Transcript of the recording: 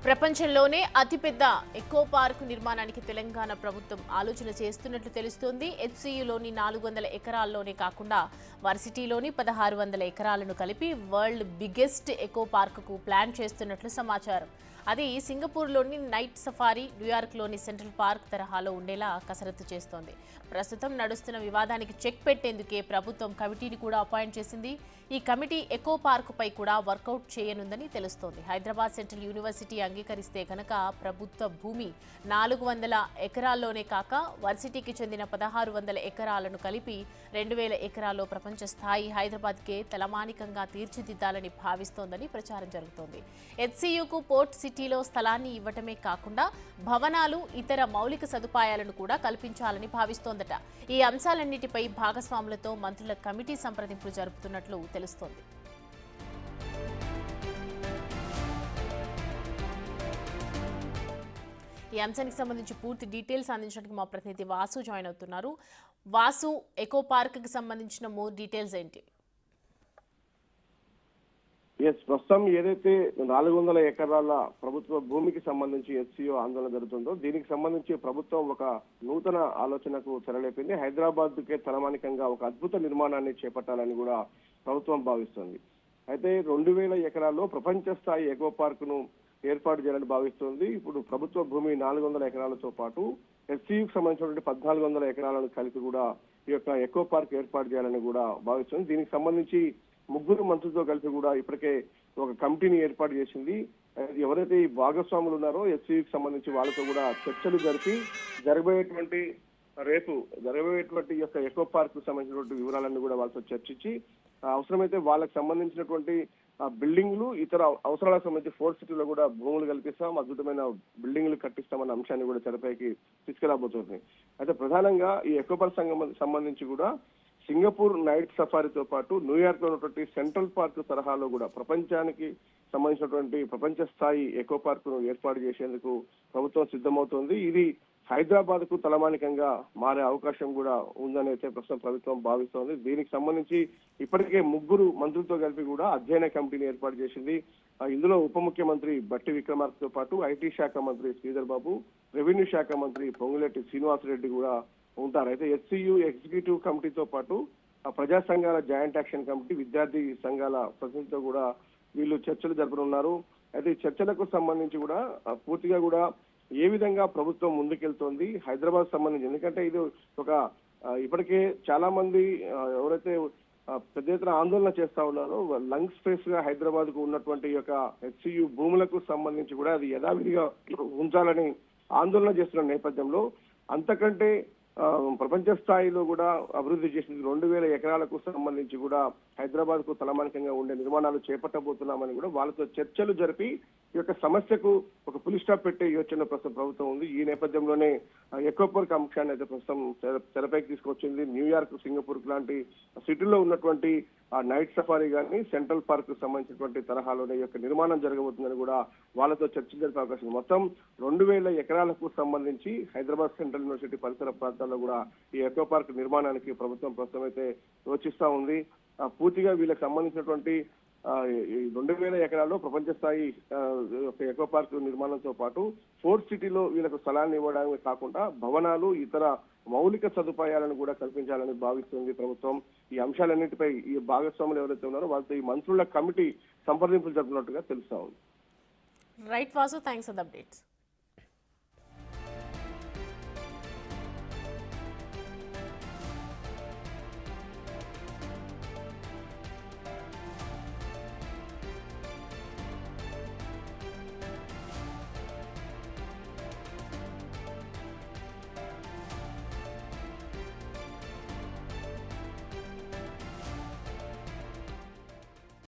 ప్రపంచంలోనే అతిపెద్ద echo park నిర్మాణానికి తెలంగాణ ప్రభుత్వం ఆలోచన చేస్తున్నట్లు తెలుస్తోంది. హెచ్సియులోని 400 ఎకరాల్లోనే కాకుండా వర్సిటీలోని 1600 ఎకరాలను కలిపి వరల్డ్ బిగ్గెస్ట్ ఎకో పార్కుకు ప్లాన్ చేస్తున్నట్లు సమాచారం. అది సింగపూర్లోని నైట్ సఫారీ, న్యూయార్క్లోని సెంట్రల్ పార్క్ తరహాలో ఉండేలా కసరత్తు చేస్తోంది. ప్రస్తుతం నడుస్తున్న వివాదానికి చెక్ పెట్టేందుకే ప్రభుత్వం కమిటీని కూడా అపాయింట్ చేసింది. ఈ కమిటీ ఎకో పార్కుపై కూడా వర్కౌట్ చేయనుందని తెలుస్తోంది. హైదరాబాద్ సెంట్రల్ యూనివర్సిటీ అంగీకరిస్తే కనుక ప్రభుత్వ భూమి 400 ఎకరాల్లోనే కాక వర్సిటీకి చెందిన 1600 ఎకరాలను కలిపి 2000 ఎకరాల్లో ప్రపంచ స్థాయి హైదరాబాద్కే తలమానికంగా తీర్చిదిద్దాలని భావిస్తోందని ప్రచారం జరుగుతోంది. హెచ్సియుకు పోర్ట్ సిటీలో స్థలాన్ని ఇవ్వటమే కాకుండా భవనాలు, ఇతర మౌలిక సదుపాయాలను కూడా కల్పించాలని భావిస్తోందట. ఈ అంశాలన్నిటిపై భాగస్వాములతో మంత్రుల కమిటీ సంప్రదింపులు జరుపుతున్నట్లు తెలుస్తోంది. ఈ అంశానికి సంబంధించి పూర్తి డీటెయిల్స్ అందించడానికి మా ప్రతినిధి వాసు జాయిన్ అవుతున్నారు. వాసు, ఎకో పార్క్ కి సంబంధించిన మోర్ డీటెయిల్స్ ఏంటి? ప్రస్తుతం ఏదైతే 400 ఎకరాల ప్రభుత్వ భూమికి సంబంధించి హెచ్సియు ఆందోళన జరుగుతుందో దీనికి సంబంధించి ప్రభుత్వం ఒక నూతన ఆలోచనకు తెరలేపింది. హైదరాబాద్ కే తలమానికంగా ఒక అద్భుత నిర్మాణాన్ని చేపట్టాలని కూడా ప్రభుత్వం భావిస్తుంది. అయితే 2000 ఎకరాల్లో ప్రపంచ స్థాయి ఎకో పార్కును ఏర్పాటు చేయాలని భావిస్తోంది. ఇప్పుడు ప్రభుత్వ భూమి 400 ఎకరాలతో పాటు హెచ్సియుకు సంబంధించినటువంటి 1400 ఎకరాలను కలిపి కూడా ఈ యొక్క ఎకో పార్క్ ఏర్పాటు చేయాలని కూడా భావిస్తుంది. దీనికి సంబంధించి ముగ్గురు మంత్రులతో కలిసి కూడా ఇప్పటికే ఒక కమిటీని ఏర్పాటు చేసింది. ఎవరైతే ఈ భాగస్వాములు ఉన్నారో హెచ్సియుకి సంబంధించి వాళ్ళతో కూడా చర్చలు జరిపి రేపు జరగబోయేటువంటి యొక్క ఎకో పార్క్ సంబంధించినటువంటి వివరాలన్నీ కూడా వాళ్ళతో చర్చించి అవసరమైతే వాళ్ళకి సంబంధించినటువంటి బిల్డింగ్లు, ఇతర అవసరాలకు సంబంధించి ఫోర్ట్ సిటీలో కూడా భూములు కల్పిస్తాం, అద్భుతమైన బిల్డింగ్లు కట్టిస్తామన్న అంశాన్ని కూడా తెరపైకి తీసుకురాబోతుంది. అయితే ప్రధానంగా ఈ ఎకో పార్క్ సంబంధించి కూడా సింగపూర్ నైట్ సఫారీతో పాటు న్యూయార్క్ లో ఉన్నటువంటి సెంట్రల్ పార్క్ తరహాలో కూడా ప్రపంచానికి సంబంధించినటువంటి ప్రపంచ స్థాయి ఎకో పార్క్ ను ఏర్పాటు చేసేందుకు ప్రభుత్వం సిద్ధమవుతోంది. ఇది హైదరాబాద్ కు తలమానికంగా మారే అవకాశం కూడా ఉందని అయితే ప్రస్తుతం ప్రభుత్వం భావిస్తోంది. దీనికి సంబంధించి ఇప్పటికే ముగ్గురు మంత్రులతో కలిపి కూడా అధ్యయన కమిటీని ఏర్పాటు చేసింది. ఇందులో ఉప ముఖ్యమంత్రి బట్టి విక్రమార్కతో పాటు ఐటీ శాఖ మంత్రి శ్రీధర్ బాబు, రెవెన్యూ శాఖ మంత్రి పొంగులేటి శ్రీనివాసరెడ్డి కూడా ఉంటారు. అయితే హెచ్సియు ఎగ్జిక్యూటివ్ కమిటీతో పాటు ప్రజా సంఘాల జాయింట్ యాక్షన్ కమిటీ, విద్యార్థి సంఘాల ప్రతినిధులతో కూడా వీళ్ళు చర్చలు జరపనున్నారు. అయితే ఈ చర్చలకు సంబంధించి కూడా పూర్తిగా కూడా ఏ విధంగా ప్రభుత్వం ముందుకెళ్తోంది హైదరాబాద్ సంబంధించి, ఎందుకంటే ఇది ఒక ఇప్పటికే చాలా మంది ఎవరైతే పెద్ద ఎత్తున ఆందోళన చేస్తా ఉన్నారో లంగ్ స్పేస్ గా హైదరాబాద్ కు ఉన్నటువంటి యొక్క హెచ్సియు భూములకు సంబంధించి కూడా అది యథావిధిగా ఉంచాలని ఆందోళన చేస్తున్న నేపథ్యంలో అంతకంటే ప్రపంచ స్థాయిలో కూడా అభివృద్ధి చేసింది 2000 ఎకరాలకు సంబంధించి కూడా హైదరాబాద్ కు తలమానికంగా ఉండే నిర్మాణాలు చేపట్టబోతున్నామని కూడా వాళ్ళతో చర్చలు జరిపి ఈ యొక్క సమస్యకు ఒక పులి స్టాప్ పెట్టే యోచన ప్రస్తుతం ప్రభుత్వం ఉంది. ఈ నేపథ్యంలోనే ఎకో పార్క్ అంశాన్ని అయితే ప్రస్తుతం తెరపైకి తీసుకొచ్చింది. న్యూయార్క్, సింగపూర్ లాంటి సిటీలో ఉన్నటువంటి నైట్ సఫారీ కానీ సెంట్రల్ పార్క్ కు సంబంధించినటువంటి తరహాలోనే ఈ యొక్క నిర్మాణం జరగబోతుందని కూడా వాళ్ళతో చర్చ జరిపే అవకాశం. మొత్తం 2000 ఎకరాలకు సంబంధించి హైదరాబాద్ సెంట్రల్ యూనివర్సిటీ పరిసర ప్రాంతాల్లో కూడా ఈ ఎకో పార్క్ నిర్మాణానికి ప్రభుత్వం ప్రస్తుతం అయితే యోచిస్తా ఉంది. పూర్తిగా వీళ్ళకి సంబంధించినటువంటి 2000 ఎకరాల్లో ప్రపంచ స్థాయి ఎకో పార్క్ నిర్మాణంతో పాటు ఫోర్ట్ సిటీలో వీళ్ళకు స్థలాన్ని ఇవ్వడమే కాకుండా భవనాలు, ఇతర మౌలిక సదుపాయాలను కూడా కల్పించాలని భావిస్తుంది ప్రభుత్వం. ఈ అంశాలన్నింటిపై ఈ భాగస్వాములు ఎవరైతే ఉన్నారో వాళ్ళతో ఈ మంత్రుల కమిటీ సంప్రదింపులు జరుపుతున్నట్టుగా తెలుస్తా ఉంది. Right Vasu, thanks for the updates.